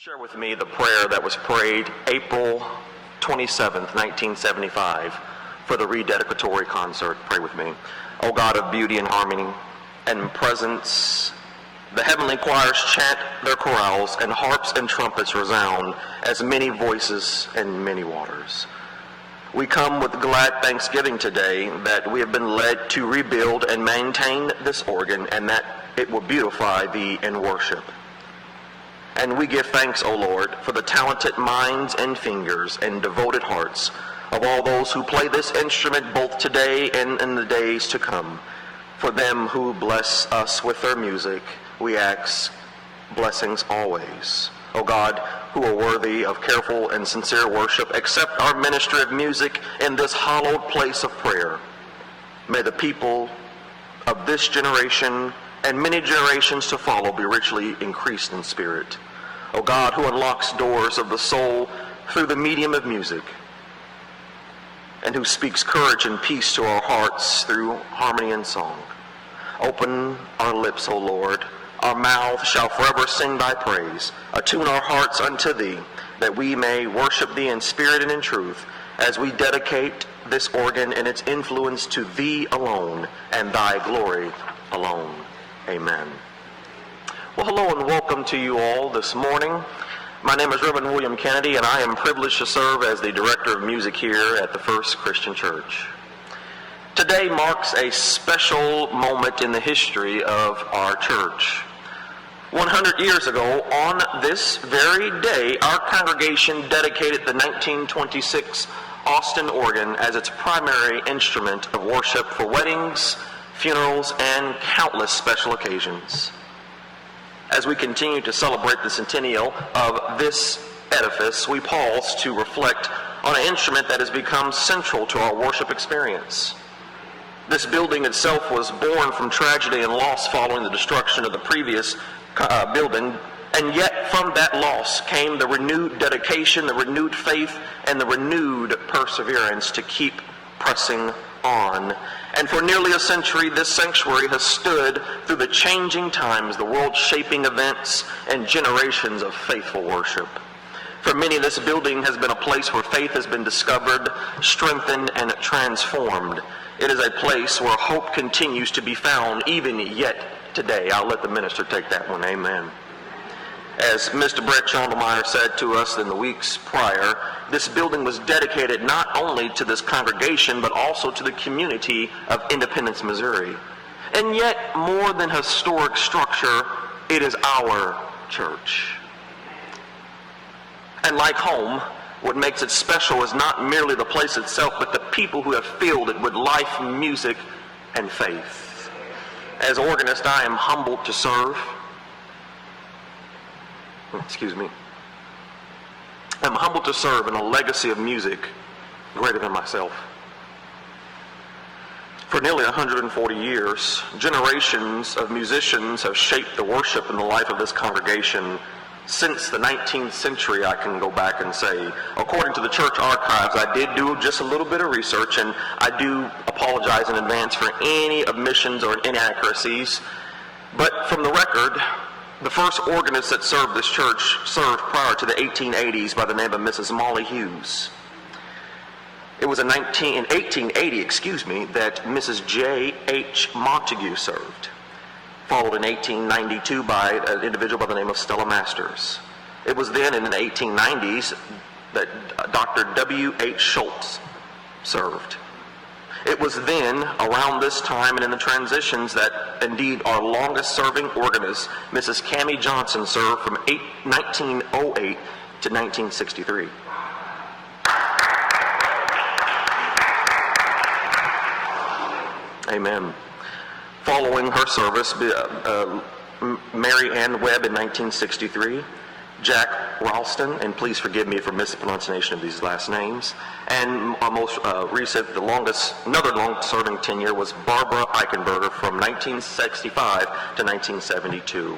Share with me the prayer that was prayed April 27th, 1975 for the rededicatory concert. Pray with me. O God of beauty and harmony and presence, the heavenly choirs chant their chorales, and harps and trumpets resound as many voices and many waters. We come with glad thanksgiving today that we have been led to rebuild and maintain this organ, and that it will beautify thee in worship. And we give thanks, O Lord, for the talented minds and fingers and devoted hearts of all those who play this instrument both today and in the days to come. For them who bless us with their music, we ask blessings always. O God, who are worthy of careful and sincere worship, accept our ministry of music in this hallowed place of prayer. May the people of this generation and many generations to follow be richly increased in spirit. O God, who unlocks doors of the soul through the medium of music, and who speaks courage and peace to our hearts through harmony and song, open our lips, O Lord. Our mouth shall forever sing thy praise. Attune our hearts unto thee, that we may worship thee in spirit and in truth, as we dedicate this organ and its influence to thee alone and thy glory alone. Amen. Well, hello and welcome to you all this morning. My name is Reverend William Canady, and I am privileged to serve as the Director of Music here at the First Christian Church. Today marks a special moment in the history of our church. 100 years ago, on this very day, our congregation dedicated the 1926 Austin organ as its primary instrument of worship for weddings, funerals, and countless special occasions. As we continue to celebrate the centennial of this edifice, we pause to reflect on an instrument that has become central to our worship experience. This building itself was born from tragedy and loss following the destruction of the previous building, and yet from that loss came the renewed dedication, the renewed faith, and the renewed perseverance to keep pressing on. And for nearly a century, this sanctuary has stood through the changing times, the world-shaping events, and generations of faithful worship. For many, this building has been a place where faith has been discovered, strengthened, and transformed. It is a place where hope continues to be found even yet today. I'll let the minister take that one. Amen. As Mr. Brett Schondelmeyer said to us in the weeks prior, this building was dedicated not only to this congregation, but also to the community of Independence, Missouri. And yet, more than historic structure, it is our church. And like home, what makes it special is not merely the place itself, but the people who have filled it with life, music, and faith. As organist, I am humbled to serve. I'm humbled to serve in a legacy of music greater than myself. For nearly 140 years, generations of musicians have shaped the worship and the life of this congregation since the 19th century, I can go back and say. According to the church archives, I did do just a little bit of research, and I do apologize in advance for any omissions or inaccuracies. But from the record, the first organist that served this church served prior to the 1880s by the name of Mrs. Molly Hughes. It was in 1880, that Mrs. J.H. Montague served, followed in 1892 by an individual by the name of Stella Masters. It was then in the 1890s that Dr. W.H. Schultz served. It was then, around this time and in the transitions, that indeed our longest serving organist, Mrs. Canady Johnson, served from 1908 to 1963. Amen. Following her service, Mary Ann Webb in 1963, Jack Ralston, and please forgive me for mispronunciation of these last names, and our most recent, another long-serving tenure was Barbara Eichenberger from 1965 to 1972.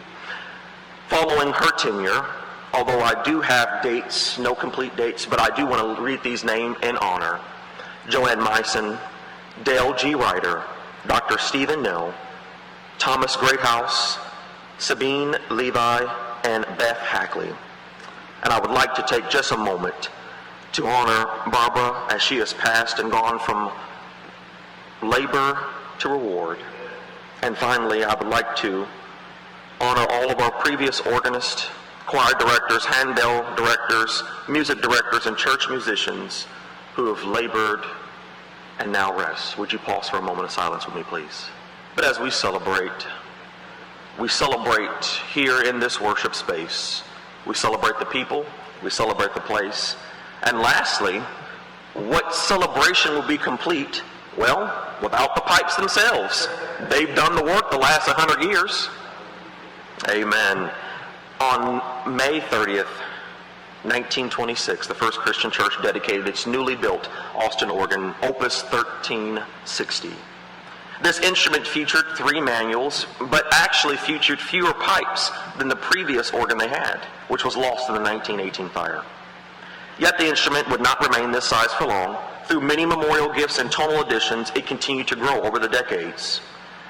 Following her tenure, although I do have dates, no complete dates, but I do want to read these names in honor: Joanne Meissen, Dale G. Ryder, Dr. Stephen Nell, Thomas Greathouse, Sabine Levi, and Beth Hackley. And I would like to take just a moment to honor Barbara as she has passed and gone from labor to reward. And finally, I would like to honor all of our previous organists, choir directors, handbell directors, music directors, and church musicians who have labored and now rest. Would you pause for a moment of silence with me, please? But as we celebrate here in this worship space. We celebrate the people, we celebrate the place, and lastly, what celebration will be complete? Well, without the pipes themselves. They've done the work the last 100 years. Amen. On May 30th, 1926, the First Christian Church dedicated its newly built Austin organ, Opus 1360. This instrument featured 3 manuals, but actually featured fewer pipes than the previous organ they had, which was lost in the 1918 fire. Yet the instrument would not remain this size for long. Through many memorial gifts and tonal additions, it continued to grow over the decades.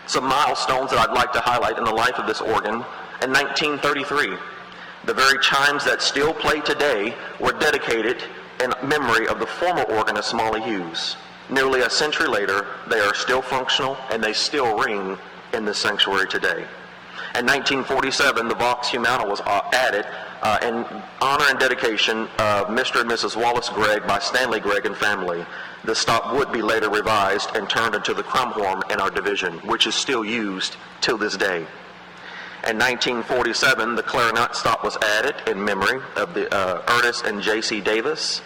Some milestones that I'd like to highlight in the life of this organ. In 1933, the very chimes that still play today were dedicated in memory of the former organist Molly Hughes. Nearly a century later, they are still functional and they still ring in the sanctuary today. In 1947, the Vox Humana was added in honor and dedication of Mr. and Mrs. Wallace Gregg by Stanley Gregg and family. The stop would be later revised and turned into the Crumhorn in our division, which is still used till this day. In 1947, the clarinet stop was added in memory of the Ernest and J.C. Davis.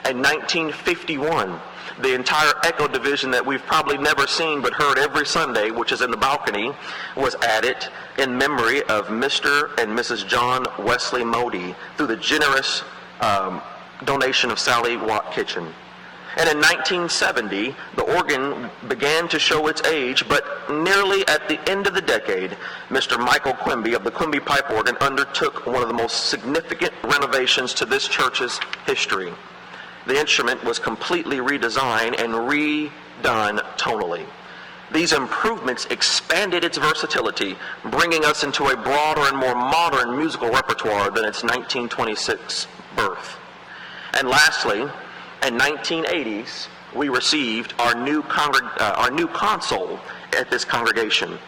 In 1951, the entire echo division that we've probably never seen but heard every Sunday, which is in the balcony, was added in memory of Mr. and Mrs. John Wesley Modi through the generous donation of Sally Watt Kitchen. And in 1970, the organ began to show its age, but nearly at the end of the decade, Mr. Michael Quimby of the Quimby Pipe Organ undertook one of the most significant renovations to this church's history. The instrument was completely redesigned and redone tonally. These improvements expanded its versatility, bringing us into a broader and more modern musical repertoire than its 1926 birth. And lastly, in 1980s, we received our new console at this congregation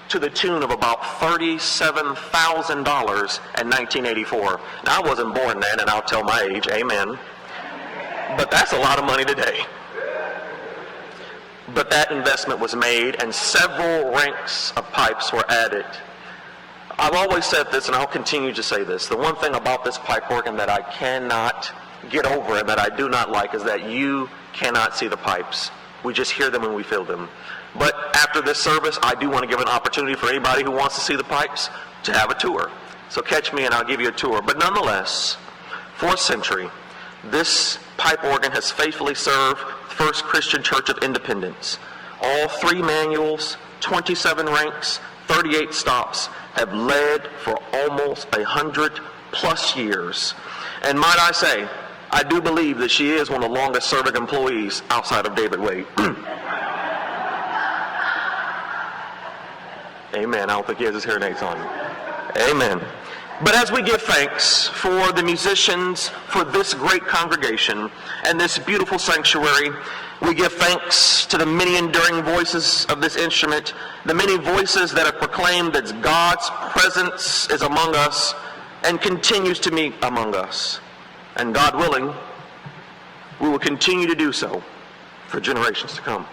to the tune of about $37,000 in 1984. Now, I wasn't born then, and I'll tell my age, amen. But that's a lot of money today. But that investment was made, and several ranks of pipes were added. I've always said this, and I'll continue to say this. The one thing about this pipe organ that I cannot get over and that I do not like is that you cannot see the pipes. We just hear them and we feel them. But after this service, I do want to give an opportunity for anybody who wants to see the pipes to have a tour. So catch me and I'll give you a tour. But nonetheless, for a century, this pipe organ has faithfully served the First Christian Church of Independence. All 3 manuals, 27 ranks, 38 stops have led for almost 100+ years. And might I say, I do believe that she is one of the longest serving employees outside of David Wade. Amen. I don't think he has his hearing aids on. Amen. But as we give thanks for the musicians, for this great congregation, and this beautiful sanctuary, we give thanks to the many enduring voices of this instrument, the many voices that have proclaimed that God's presence is among us and continues to be among us. And God willing, we will continue to do so for generations to come.